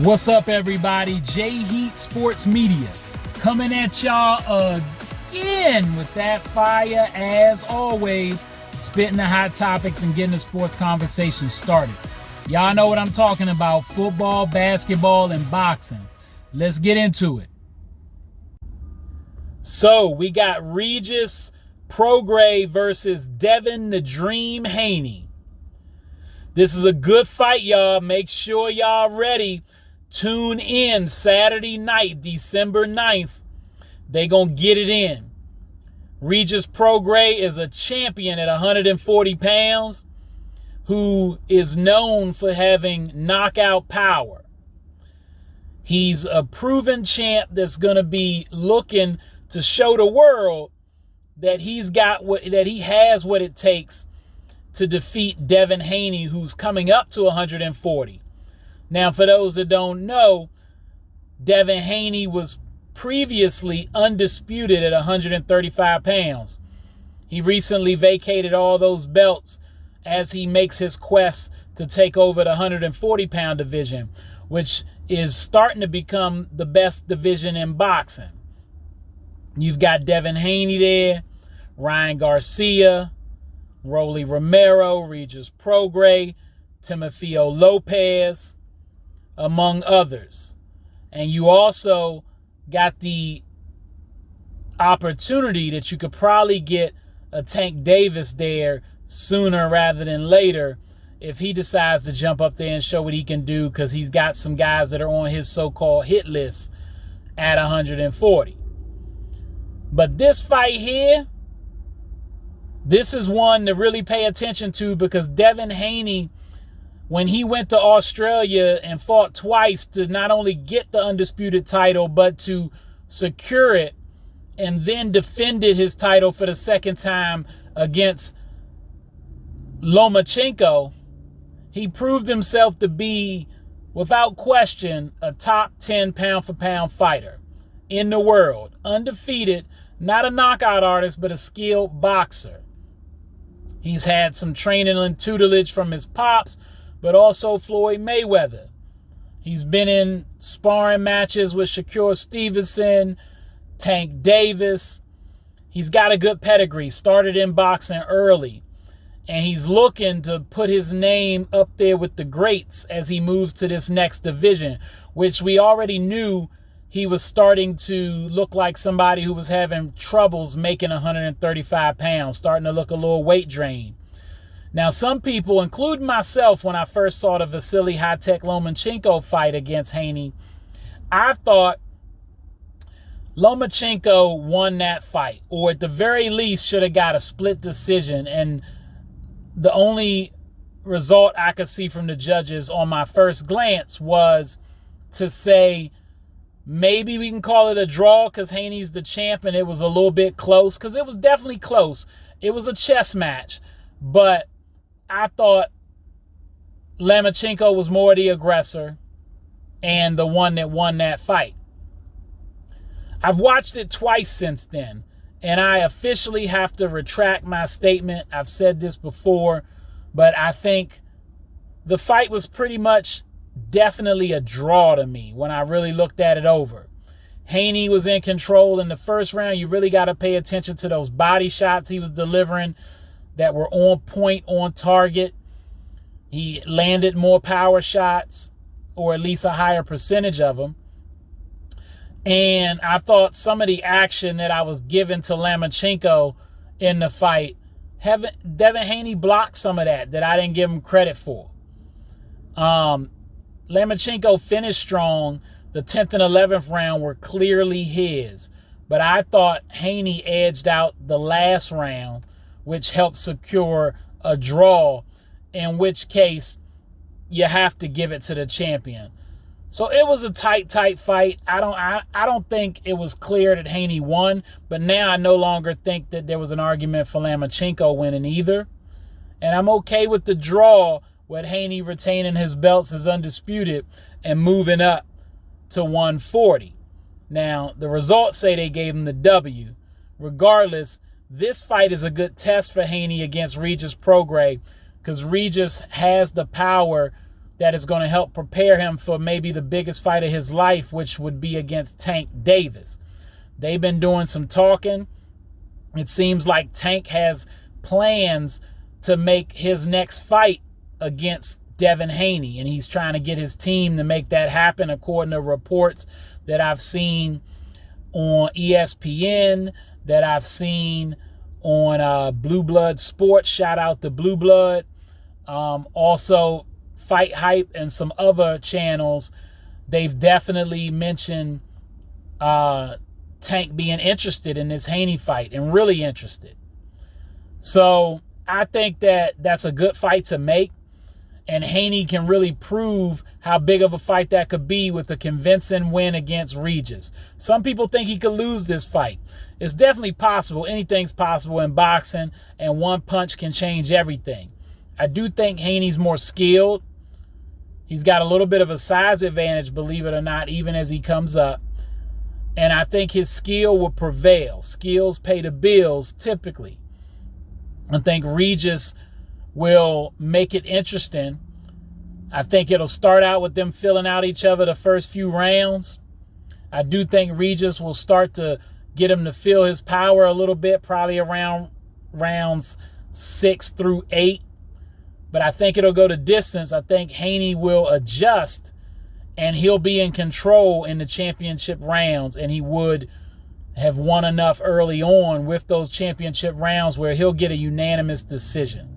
What's up, everybody? J-Heat Sports Media coming at y'all again with that fire, as always, spitting the hot topics and getting the sports conversation started. Y'all know what I'm talking about: football, basketball, and boxing. Let's get into it. So we got Regis Prograis versus Devin the Dream Haney. This is a good fight, y'all. Make sure y'all ready. Tune in Saturday night, December 9th. They gonna get it in. Regis Prograis is a champion at 140 pounds who is known for having knockout power. He's a proven champ that's gonna be looking to show the world that he has what it takes to defeat Devin Haney, who's coming up to 140. Now, for those that don't know, Devin Haney was previously undisputed at 135 pounds. He recently vacated all those belts as he makes his quest to take over the 140-pound division, which is starting to become the best division in boxing. You've got Devin Haney there, Ryan Garcia, Rolly Romero, Regis Prograis, Timofeo Lopez, among others. And you also got the opportunity that you could probably get a Tank Davis there sooner rather than later if he decides to jump up there and show what he can do, because he's got some guys that are on his so-called hit list at 140. But this fight here, this is one to really pay attention to, because Devin Haney, when he went to Australia and fought twice to not only get the undisputed title, but to secure it, and then defended his title for the second time against Lomachenko, he proved himself to be, without question, a top 10 pound-for-pound fighter in the world. Undefeated, not a knockout artist, but a skilled boxer. He's had some training and tutelage from his pops, but also Floyd Mayweather. He's been in sparring matches with Shakur Stevenson, Tank Davis. He's got a good pedigree, started in boxing early, and he's looking to put his name up there with the greats as he moves to this next division, which we already knew he was starting to look like somebody who was having troubles making 135 pounds, starting to look a little weight drained. Now, some people, including myself, when I first saw the Vasily Lomachenko fight against Haney, I thought Lomachenko won that fight, or at the very least should have got a split decision. And the only result I could see from the judges on my first glance was to say, maybe we can call it a draw because Haney's the champ and it was a little bit close, because it was definitely close. It was a chess match, but I thought Lomachenko was more the aggressor and the one that won that fight. I've watched it twice since then, and I officially have to retract my statement. I've said this before, but I think the fight was pretty much definitely a draw to me when I really looked at it over. Haney was in control in the first round. You really got to pay attention to those body shots he was delivering that were on point, on target. He landed more power shots, or at least a higher percentage of them. And I thought some of the action that I was giving to Lomachenko in the fight, Devin Haney blocked some of that I didn't give him credit for. Lomachenko finished strong. The 10th and 11th round were clearly his. But I thought Haney edged out the last round, which helped secure a draw, in which case you have to give it to the champion. So it was a tight fight. I don't think it was clear that Haney won, but now I no longer think that there was an argument for Lomachenko winning either. And I'm okay with the draw, with Haney retaining his belts as undisputed and moving up to 140. Now, the results say they gave him the W. Regardless, this fight is a good test for Haney against Regis Prograis, because Regis has the power that is going to help prepare him for maybe the biggest fight of his life, which would be against Tank Davis. They've been doing some talking. It seems like Tank has plans to make his next fight against Devin Haney, and he's trying to get his team to make that happen, according to reports that I've seen on ESPN, that I've seen on Blue Blood Sports. Shout out to Blue Blood. Also, Fight Hype and some other channels, they've definitely mentioned Tank being interested in this Haney fight, and really interested. So I think that that's a good fight to make, and Haney can really prove how big of a fight that could be with a convincing win against Regis. Some people think he could lose this fight. It's definitely possible. Anything's possible in boxing, and one punch can change everything. I do think Haney's more skilled. He's got a little bit of a size advantage, believe it or not, even as he comes up. And I think his skill will prevail. Skills pay the bills, typically. I think Regis will make it interesting. I think it'll start out with them filling out each other the first few rounds. I do think Regis will start to get him to feel his power a little bit, probably around rounds 6 through 8. But I think it'll go to distance. I think Haney will adjust, and he'll be in control in the championship rounds, and he would have won enough early on with those championship rounds where he'll get a unanimous decision.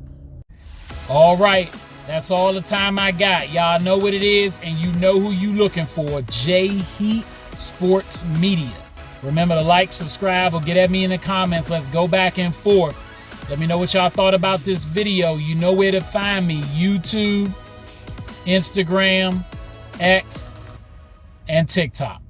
All right, that's all the time I got. Y'all know what it is, and you know who you looking for. J-Heat Sports Media. Remember to like, subscribe, or get at me in the comments. Let's go back and forth. Let me know what y'all thought about this video. You know where to find me. YouTube, Instagram, X, and TikTok.